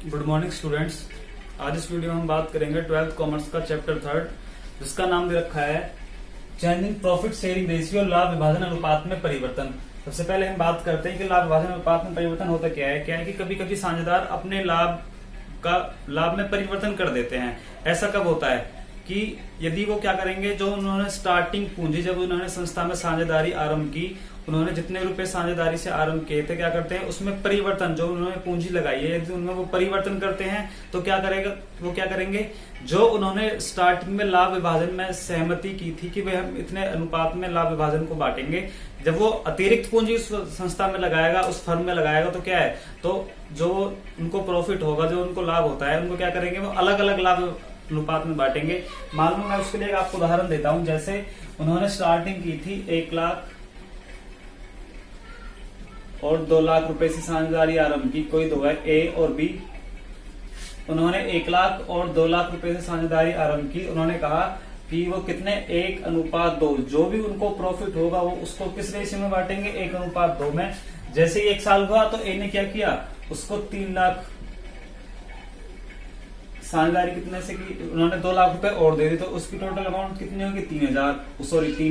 Good morning students. आज इस video में हम बात करेंगे 12th कॉमर्स का चैप्टर 3 जिसका नाम दे रखा है चेंजिंग प्रॉफिट शेयरिंग रेशियो, लाभ विभाजन अनुपात में परिवर्तन। सबसे पहले हम बात करते हैं कि लाभ विभाजन अनुपात में परिवर्तन होता क्या है कि कभी कभी साझेदार अपने लाभ में परिवर्तन कर देते हैं। ऐसा कब होता है कि यदि वो क्या करेंगे, जो उन्होंने स्टार्टिंग पूंजी जब उन्होंने संस्था में साझेदारी आरंभ की, उन्होंने जितने रुपए साझेदारी से आरंभ किए थे, क्या करते हैं उसमें परिवर्तन, जो उन्होंने पूंजी लगाई है यदि उनमें वो परिवर्तन करते हैं तो क्या करेंगे, जो उन्होंने स्टार्टिंग में लाभ विभाजन में सहमति की थी कि वे हम इतने अनुपात में लाभ विभाजन को बांटेंगे, जब वो अतिरिक्त पूंजी उस संस्था में लगाएगा, उस फर्म में लगाएगा, तो क्या है, तो जो उनको प्रॉफिट होगा, जो उनको लाभ होता है, उनको क्या करेंगे, वो अलग अलग लाभ अनुपात में बांटेंगे। मालूम मैं उसके लिए आपको उदाहरण देता हूं। जैसे उन्होंने स्टार्टिंग की थी 1 लाख और 2 लाख रुपए से साझेदारी आरंभ की, कोई दो है ए और बी। उन्होंने 1 लाख और 2 लाख रुपए से साझेदारी आरंभ की। उन्होंने कहा कि वो कितने 1:2, जो भी उनको प्रॉफिट होगा वो उसको किस रेशियो में बांटेंगे, 1:2 में। जैसे ही 1 साल हुआ तो ए ने क्या किया, उसको 3 लाख साझेदारी कितने से की, उन्होंने 2 लाख रुपए और दे दी, तो उसकी टोटल अमाउंट कितनी होगी, 3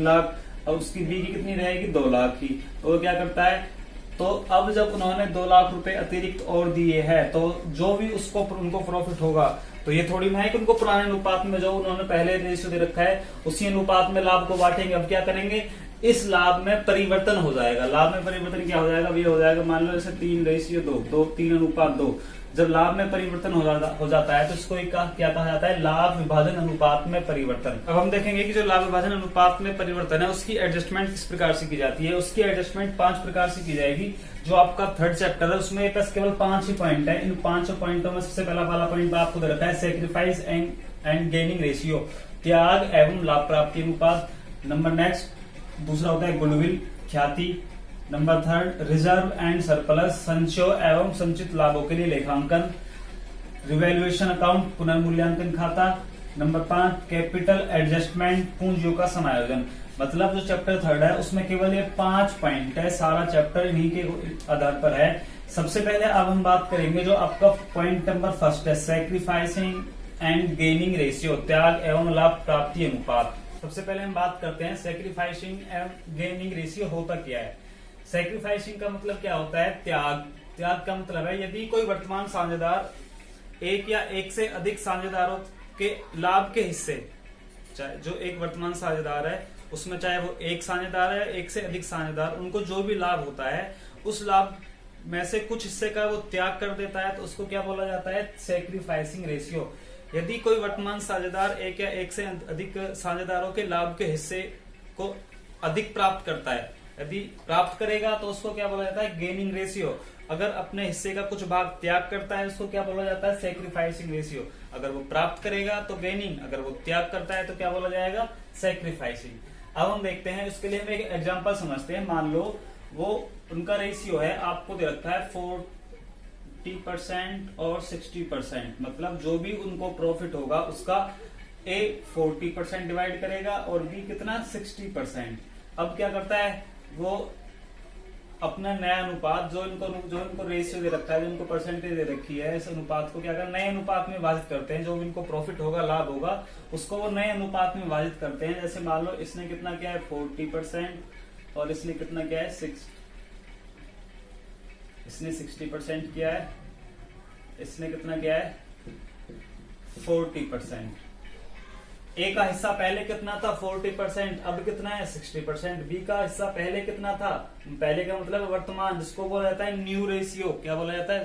लाख। और उसकी बी की कितनी रहेगी, 2 लाख की। तो वो क्या करता है, तो अब जब उन्होंने 2 लाख रुपए अतिरिक्त और दिए हैं, तो जो भी उनको प्रॉफिट होगा, तो ये थोड़ी ना है कि उनको पुराने अनुपात में जो उन्होंने पहले रेशियो दे रखा है उसी अनुपात में लाभ को बांटेंगे। अब क्या करेंगे, इस लाभ में परिवर्तन हो जाएगा। लाभ में परिवर्तन क्या हो जाएगा, ये हो जाएगा, मान लो जैसे 3:2, 3:2। जब लाभ में परिवर्तन हो जाता है तो इसको क्या कहा जाता है, लाभ विभाजन अनुपात में परिवर्तन। अब हम देखेंगे कि जो लाभ विभाजन अनुपात में परिवर्तन है उसकी एडजस्टमेंट किस प्रकार से की जाती है। उसकी एडजस्टमेंट 5 प्रकार से की जाएगी। जो आपका 3rd चैप्टर है उसमें बस केवल 5 ही पॉइंट है। इन 5 पॉइंटों में सबसे पहला वाला पॉइंट आपको दे रखा है सेक्रीफाइस एंड गेनिंग रेशियो, त्याग एवं लाभ प्राप्ति अनुपात। नंबर नेक्स्ट दूसरा होता है गुडविल, ख्याति। नंबर 3 रिजर्व एंड सरप्लस, संचय एवं संचित लाभों के लिए लेखांकन। रिवैल्यूएशन अकाउंट, पुनर्मूल्यांकन खाता। नंबर 5 कैपिटल एडजस्टमेंट, पूंजियों का समायोजन। मतलब जो चैप्टर 3rd है उसमें केवल ये 5 पॉइंट है, सारा चैप्टर इन्हीं के आधार पर है। सबसे पहले अब हम बात करेंगे जो आपका पॉइंट नंबर 1 है, सैक्रिफाइसिंग एंड गेनिंग रेशियो, त्याग एवं लाभ प्राप्ति अनुपात। सबसे पहले हम बात करते हैं सैक्रिफाइसिंग एंड गेनिंग रेशियो होता क्या है। सैक्रिफाइसिंग का मतलब क्या होता है, त्याग का मतलब है यदि कोई वर्तमान साझेदार एक या एक से अधिक साझेदारों के लाभ के हिस्से, चाहे जो एक वर्तमान साझेदार है उसमें चाहे वो एक साझेदार है, एक से अधिक साझेदार, उनको जो भी लाभ होता है उस लाभ में से कुछ हिस्से का वो त्याग कर देता है, तो उसको क्या बोला जाता है, सैक्रिफाइसिंग रेशियो। यदि कोई वर्तमान साझेदार एक या एक से अधिक साझेदारों के लाभ के हिस्से को अधिक प्राप्त करता है, यदि प्राप्त करेगा तो उसको क्या बोला जाता है, गेनिंग रेशियो। अगर अपने हिस्से का कुछ भाग त्याग करता है उसको क्या बोला जाता है, सैक्रिफाइसिंग रेशियो। अगर वो प्राप्त करेगा तो गेनिंग, अगर वो त्याग करता है तो क्या बोला जाएगा, सैक्रिफाइसिंग। अब हम देखते हैं, उसके लिए हम एक एग्जांपल समझते हैं। मान लो वो उनका रेशियो है, आपको दे रखा है 40% और 60%। मतलब जो भी उनको प्रॉफिट होगा उसका ए 40% डिवाइड करेगा और बी कितना, 60%। अब क्या करता है, वो अपना नया अनुपात जो इनको रेशियो दे रखा है, जो इनको परसेंटेज दे रखी है, इस अनुपात को क्या कर नए अनुपात में विभाजित करते हैं। जो इनको प्रॉफिट होगा, लाभ होगा, उसको वो नए अनुपात में विभाजित करते हैं। जैसे मान लो इसने कितना किया है, 40% और इसने कितना किया है, इसने 60% किया है, इसने कितना किया है, 40%। ए का हिस्सा पहले कितना था, 40%, अब कितना है, 60%। बी का हिस्सा पहले कितना था, पहले का मतलब वर्तमान, जिसको बोला जाता है न्यू रेशियो। क्या बोला जाता है,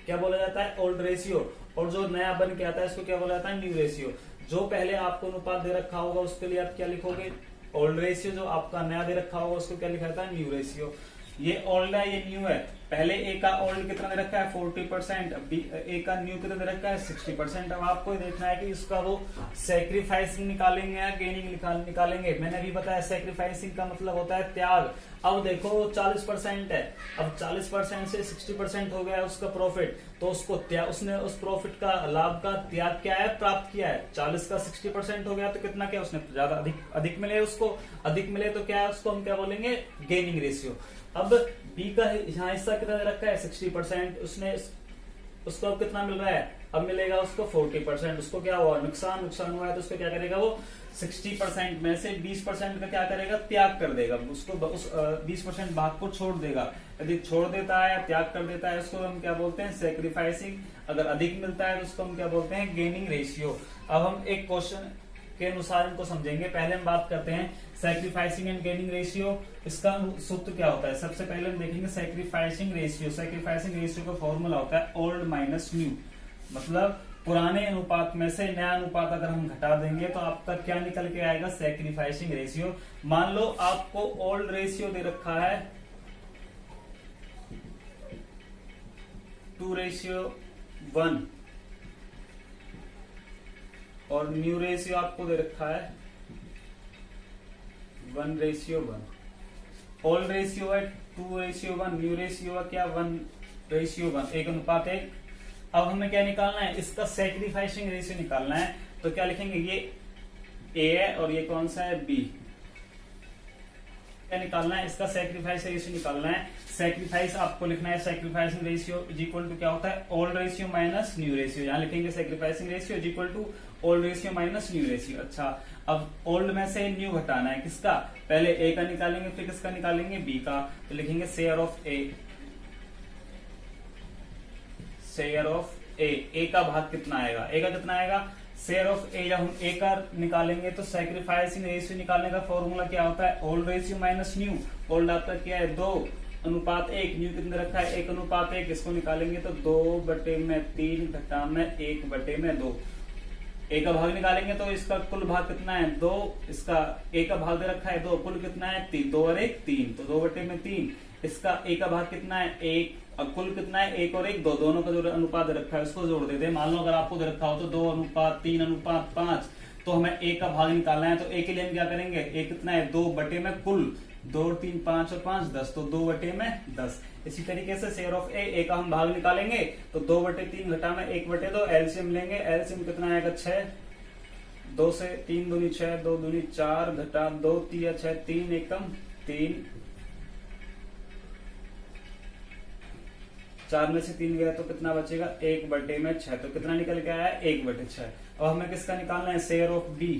क्या बोला जाता है, ओल्ड रेशियो। और जो नया बन के आता है उसको क्या बोला जाता है, न्यू रेशियो। जो पहले आपको अनुपात दे रखा होगा उसके लिए आप क्या लिखोगे, ओल्ड रेशियो। जो आपका नया दे रखा होगा उसको क्या लिखा जाता है, न्यू रेशियो। ये ओल्ड है, ये न्यू है। पहले ए का ओल्ड कितना दे रखा है, 40%, अब ए का न्यू कितना दे रखा है, 60%। अब आपको देखना है कि इसका वो सैक्रिफाइसिंग निकालेंगे या गेनिंग निकालेंगे। मैंने अभी बताया सैक्रिफाइसिंग का मतलब होता है त्याग। अब देखो 40% है, अब 40% से 60% हो गया है उसका प्रॉफिट, तो उसने उस प्रॉफिट का, लाभ का त्याग क्या है, प्राप्त किया है। 40 का 60% हो गया तो कितना क्या, उसने ज्यादा अधिक मिले, उसको अधिक मिले तो क्या है, उसको हम क्या बोलेंगे, गेनिंग रेशियो। अब बी का यहाँ हिस्सा कितना दे रखा है, 60%, उसने उसको अब कितना मिल रहा है, अब मिलेगा उसको 40%। उसको क्या हुआ, नुकसान हुआ है, तो उसको क्या करेगा वो 60% में से 20% का क्या करेगा, त्याग कर देगा, उसको उस 20% भाग को छोड़ देगा। यदि छोड़ देता है, त्याग कर देता है, उसको हम क्या बोलते हैं, सेक्रीफाइसिंग। अगर अधिक मिलता है तो उसको हम क्या बोलते हैं, गेनिंग रेशियो। अब हम एक क्वेश्चन के अनुसार इनको समझेंगे। पहले हम बात करते हैं सैक्रिफाइसिंग एंड गेनिंग रेशियो। इसका सूत्र क्या होता है, सबसे पहले हम देखेंगे सैक्रिफाइसिंग रेशियो। सैक्रिफाइसिंग रेशियो का फॉर्मूला होता है ओल्ड माइनस न्यू, मतलब पुराने अनुपात में से नया अनुपात अगर हम घटा देंगे तो आपका क्या निकल के आएगा, सैक्रिफाइसिंग रेशियो। मान लो आपको ओल्ड रेशियो दे रखा है 2:1 और न्यू रेशियो आपको दे रखा है 1:1। ओल्ड रेशियो है 2:1, न्यू रेशियो है क्या 1:1, 1:1। अब हमें क्या निकालना है, इसका सैक्रिफाइसिंग रेशियो निकालना है। तो क्या लिखेंगे, ये ए है और ये कौन सा है, बी। क्या निकालना है, इसका सैक्रिफाइस रेशियो निकालना है। सैक्रिफाइस आपको लिखना है, sacrificing ratio is equal to क्या होता है, old ratio minus new ratio. यहां लिखेंगे sacrificing ratio is equal to old ratio minus new ratio. अच्छा, अब ओल्ड में से न्यू घटाना है, किसका, पहले ए का निकालेंगे, फिर किसका निकालेंगे, बी का। तो लिखेंगे share of A, share of A का भाग कितना आएगा, ए का कितना आएगा, शेयर ऑफ ए। जब हम ए का निकालेंगे तो सैक्रिफाइसिंग रेशियो निकालने का फॉर्मूला क्या होता है, old ratio minus new. Old आपका क्या है 2:1, न्यू कितने रखा है 1:1। इसको निकालेंगे तो 2/3 घटा में 1/2। ए का भाग निकालेंगे तो इसका कुल भाग कितना है 2, इसका ए का भाग दे रखा है 2, कुल कितना है 3, 2 और 1 3, तो 2/3। इसका ए का भाग कितना है 1, और कुल कितना है 1 और 1 2, दोनों का जो अनुपात दे रखा है उसको जोड़ देते हैं। मान लो अगर आपको दे रखा हो तो 2:3:5, तो हमें ए का भाग निकालना है। तो ए के लिए हम क्या करेंगे, ए कितना है 2/में कुल, 2 3 5 और 5 10, तो 2/10। इसी तरीके से शेयर ऑफ ए का हम भाग निकालेंगे तो 2/3 घटा में 1/2, एलसीएम लेंगे, एलसीएम कितना आएगा 6, 2 से 3 दूनी 6, 2 दूनी 4 घटा 2 3 6, 3 एकम 3, 4 में से 3 गया तो कितना बचेगा 1/6, तो कितना निकल के आया 1/6। अब हमें किसका निकालना है, शेयर ऑफ बी।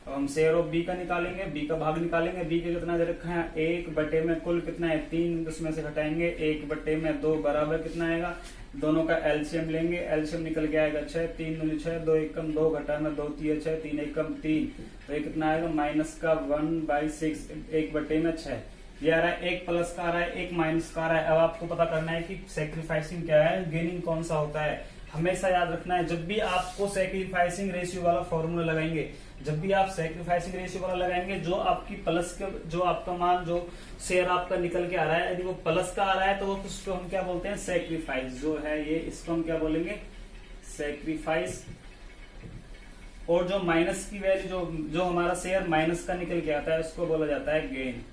अब हम शेयर ऑफ बी का निकालेंगे, बी का भाग निकालेंगे। बी के कितना दे रखा है 1 में कुल कितना है 3, उसमें से घटाएंगे 1/2 बराबर कितना आएगा, दोनों का एलसीएम लेंगे, एलसीएम निकल के आएगा 6, 3 दूनी 6, 2 एकम 2 घटा में 2 3 6, 3 एकम 3, तो ये कितना आएगा माइनस का 1/6, 1/6। ये आ रहा है, एक प्लस का आ रहा है, एक माइनस का आ रहा है। अब आपको पता करना है कि सैक्रिफाइसिंग क्या है, गेनिंग कौन सा होता है। हमेशा याद रखना है, जब भी आपको सैक्रिफाइसिंग रेशियो वाला फॉर्मूला लगाएंगे, जब भी आप सैक्रिफाइसिंग रेशियो वाला लगाएंगे, जो आपकी प्लस के, जो आपका मान, जो शेयर आपका निकल के आ रहा है, यदि वो प्लस का आ रहा है तो वो उसको हम क्या बोलते हैं, सैक्रिफाइस जो है ये, इसको हम क्या बोलेंगे, सैक्रिफाइस। और जो माइनस की वैल्यू, जो हमारा शेयर माइनस का निकल के आता है उसको बोला जाता है गेन।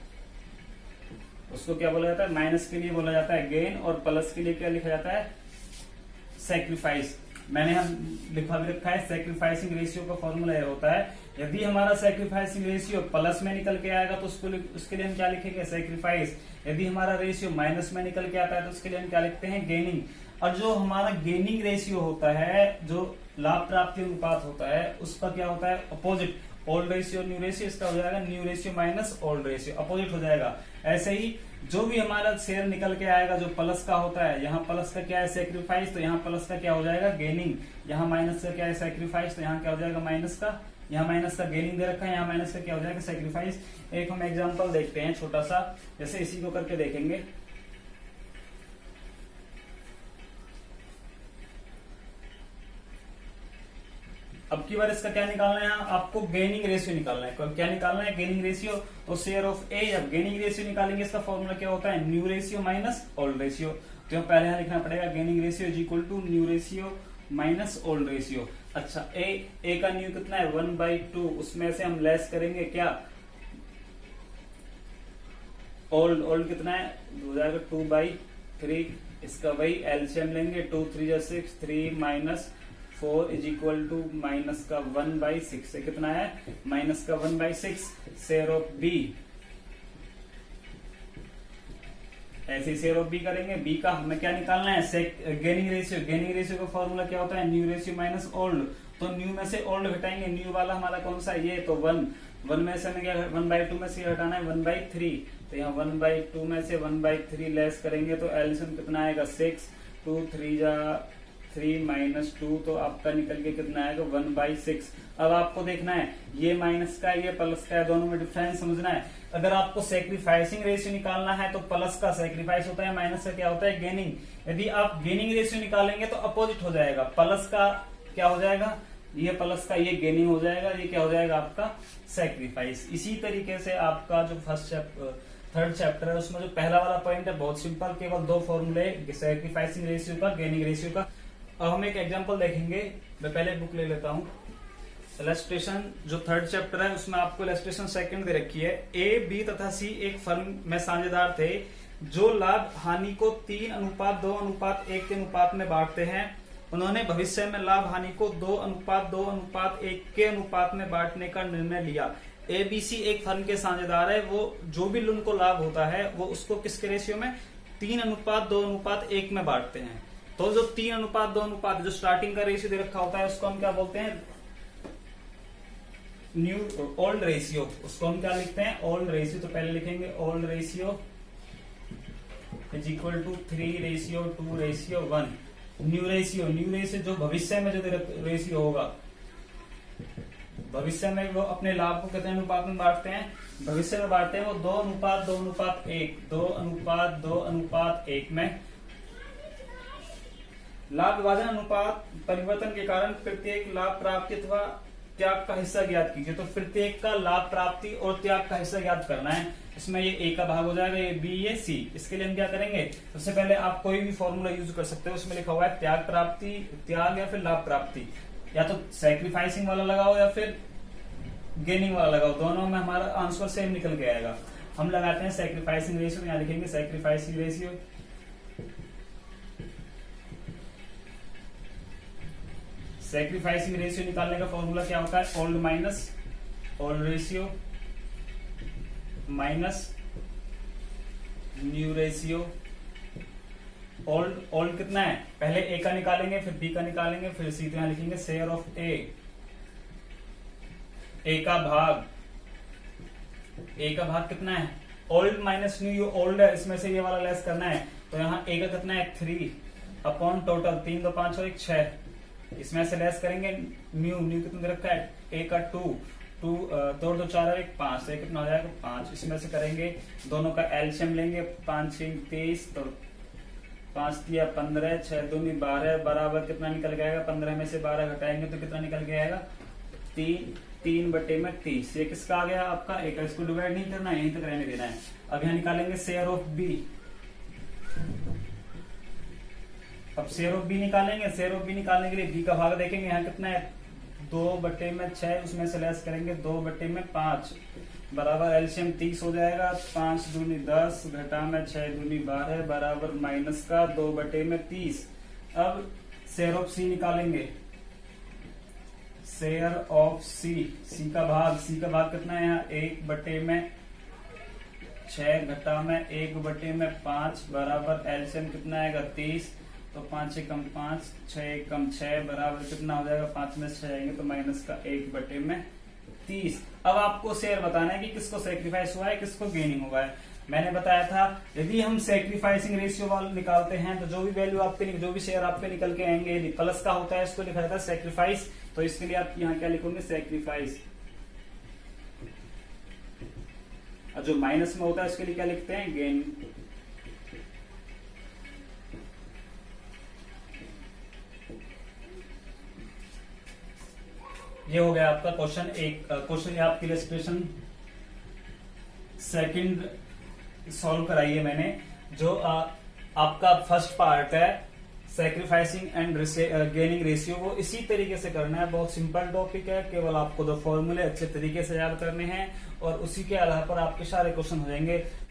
उसको क्या बोला जाता है, माइनस के लिए बोला जाता है गेन, और प्लस के लिए क्या लिखा जाता है, सैक्रिफाइस। मैंने हम लिखा भी रखा है, सैक्रिफाइसिंग रेशियो का फॉर्मूला यह होता है, यदि हमारा सैक्रिफाइसिंग रेशियो प्लस में निकल के आएगा तो उसके लिए हम क्या लिखेंगे, सैक्रिफाइस। यदि हमारा रेशियो माइनस में निकल के आता है तो उसके लिए हम क्या लिखते हैं, गेनिंग। और जो हमारा गेनिंग रेशियो होता है, जो लाभ प्राप्ति अनुपात होता है, उसका क्या होता है, opposite. Old ratio new ratio, इसका हो जाएगा new ratio minus old ratio, opposite हो जाएगा। ऐसे ही जो भी हमारा शेयर निकल के आएगा जो प्लस का होता है, यहाँ प्लस का क्या है सैक्रिफाइस, तो यहाँ प्लस का क्या हो जाएगा गेनिंग। यहाँ माइनस का क्या है सैक्रिफाइस, तो यहाँ क्या हो जाएगा माइनस का, यहाँ माइनस का गेनिंग दे रखा है, यहाँ माइनस का क्या हो जाएगा सैक्रिफाइस। एक हम एग्जाम्पल देखते हैं छोटा सा, जैसे इसी को करके देखेंगे। अब की बार इसका क्या निकालना है, आपको गेनिंग रेशियो निकालना है। क्या निकालना है, गेनिंग रेशियो। तो शेयर ऑफ ए, जब गेनिंग रेशियो निकालेंगे इसका फॉर्मूला क्या होता है, new ratio minus old ratio. तो पहले यहां लिखना पड़ेगा gaining ratio is equal to new ratio minus old ratio. अच्छा, ए का न्यू कितना है 1/2, उसमें से हम लेस करेंगे क्या ओल्ड कितना है, हो जाएगा 2/3। इसका वही एलसीएम लेंगे, 2 3 6, 3 minus 4 is equal to minus का 1/6 से कितना है माइनस का 1/6। शेयर ऑफ बी ऐसे ही शेयर ऑफ बी करेंगे। बी का हमें क्या निकालना है, गेनिंग रेशियो। गेनिंग रेशियो का फॉर्मूला क्या होता है, न्यू रेशियो माइनस ओल्ड। तो न्यू में से ओल्ड घटाएंगे, न्यू वाला हमारा कौन सा है, ये तो 1 में से हमें क्या 1/2 में से हटाना है 1/3। तो यहाँ 1/2 में से 1/3 लेस करेंगे तो एलसीएम कितना आएगा 6, 2 3 जा 3 माइनस 2, तो आपका निकल के कितना आएगा 1/6। अब आपको देखना है ये माइनस का ये प्लस का है, दोनों में डिफरेंस समझना है। अगर आपको सैक्रिफाइसिंग रेशियो निकालना है तो प्लस का सैक्रिफाइस होता है, माइनस का क्या होता है गेनिंग। यदि आप गेनिंग रेशियो निकालेंगे तो अपोजिट हो जाएगा, प्लस का क्या हो जाएगा, ये प्लस का ये गेनिंग हो जाएगा, ये क्या हो जाएगा आपका सैक्रिफाइस। इसी तरीके से आपका जो थर्ड चैप्टर है उसमें जो पहला वाला पॉइंट है बहुत सिंपल, केवल 2 फॉर्मूले सैक्रिफाइसिंग रेशियो का, गेनिंग रेशियो का। अब हम एक एग्जांपल देखेंगे, मैं पहले बुक ले लेता हूं। इलस्ट्रेशन जो थर्ड चैप्टर है उसमें आपको इलस्ट्रेशन सेकंड दे रखी है। ए, बी तथा सी एक फर्म में साझेदार थे जो लाभ हानि को 3:2:1 के अनुपात में बांटते हैं। उन्होंने भविष्य में लाभ हानि को 2:2:1 के अनुपात में बांटने का निर्णय लिया। एबीसी एक फर्म के साझेदार है, वो जो भी उनको लाभ होता है वो उसको किसके रेशियो में 3:2:1 में बांटते हैं। तो जो 3:2:1 जो स्टार्टिंग का रेशियो दे रखा होता है उसको हम क्या बोलते हैं, न्यू ओल्ड रेशियो। उसको हम क्या लिखते हैं, ओल्ड रेशियो। तो पहले लिखेंगे old ratio is equal to 3:2:1। New ratio जो भविष्य में जो रेशियो होगा, भविष्य में वो अपने लाभ को कितने अनुपात में बांटते हैं, भविष्य में बांटते हैं वो 2:2:1 में। लाभ विभाजन अनुपात परिवर्तन के कारण प्रत्येक लाभ प्राप्ति अथवा त्याग का हिस्सा ज्ञात कीजिए। तो प्रत्येक का लाभ प्राप्ति और त्याग का हिस्सा ज्ञात करना है। इसमें ये ए का भाग हो जाएगा, ये बी, ये सी। इसके लिए हम क्या करेंगे, सबसे पहले आप कोई भी फॉर्मूला यूज कर सकते हो। उसमें लिखा हुआ है त्याग प्राप्ति, त्याग या फिर लाभ प्राप्ति, या तो सैक्रिफाइसिंग वाला लगाओ या फिर गेनिंग वाला लगाओ, दोनों में हमारा आंसर सेम निकल के आएगा। हम लगाते हैं सैक्रिफाइसिंग रेशियो, यहाँ लिखेंगे सैक्रिफाइसिंग रेशियो। सैक्रिफाइसिंग रेशियो निकालने का फॉर्मूला क्या होता है, old minus old ratio minus new ratio. Old कितना है, पहले ए का निकालेंगे फिर बी का निकालेंगे फिर सी। तो यहां लिखेंगे शेयर ऑफ ए का भाग, ए का भाग कितना है, ओल्ड माइनस न्यू। ये ओल्ड है, इसमें से ये वाला लेस करना है। तो यहाँ ए का कितना है 3 अपॉन टोटल 3 2 5 और 1 6। इसमें से लेस करेंगे न्यू कितना दे रखा है, ए का 2 2 4 और 1 5, एक कितना हो जाएगा 5। इसमें से करेंगे दोनों का एलसीएम लेंगे, 5 6 23, तो 5 3 15, 6 2 12 बराबर कितना निकल गएगा, 15 में से 12 घटाएंगे तो कितना निकल के आएगा 3/30। ये किसका आ गया आपका, एक इसको डिवाइड नहीं करना है, यहीं तक रहने देना है। अब यहाँ निकालेंगे शेयर ऑफ बी। अब शेयर ऑफ बी निकालेंगे, शेयर ऑफ बी निकालने के लिए बी का भाग देखेंगे, यहाँ कितना है 2/6, उसमें से लेस करेंगे 2/5 बराबर एलसीएम 30 हो जाएगा। 5 दूनी 10 घटा में 6 दूनी 12 बराबर माइनस का 2/30। अब शेयर ऑफ सी निकालेंगे, शेयर ऑफ सी का भाग कितना है यहाँ 1/6 घटा में 1/5 बराबर एलसीएम कितना आएगा 30। तो 5 कम 5 6 कम 6 बराबर कितना हो जाएगा, 5 में से 6 आएंगे तो माइनस का 1/30। अब आपको शेयर बताना है कि किसको सैक्रिफाइस हुआ है किसको गेनिंग हुआ है। मैंने बताया था यदि हम सैक्रिफाइसिंग रेशियो वाला निकालते हैं तो जो भी वैल्यू आपके, जो भी शेयर आपके निकल के आएंगे, यदि प्लस का होता है इसको लिखा जाता है सैक्रिफाइस। तो इसके लिए आप यहाँ क्या लिखोगे सैक्रिफाइस, और जो माइनस में होता है इसके लिए क्या लिखते हैं गेन। ये हो गया आपका क्वेश्चन एक। क्वेश्चन आपकी इलस्ट्रेशन सेकंड सॉल्व कराई है मैंने। जो आपका फर्स्ट पार्ट है सैक्रिफाइसिंग एंड गेनिंग रेशियो, वो इसी तरीके से करना है। बहुत सिंपल टॉपिक है, केवल आपको 2 फॉर्मूले अच्छे तरीके से याद करने हैं और उसी के आधार पर आपके सारे क्वेश्चन हो जाएंगे।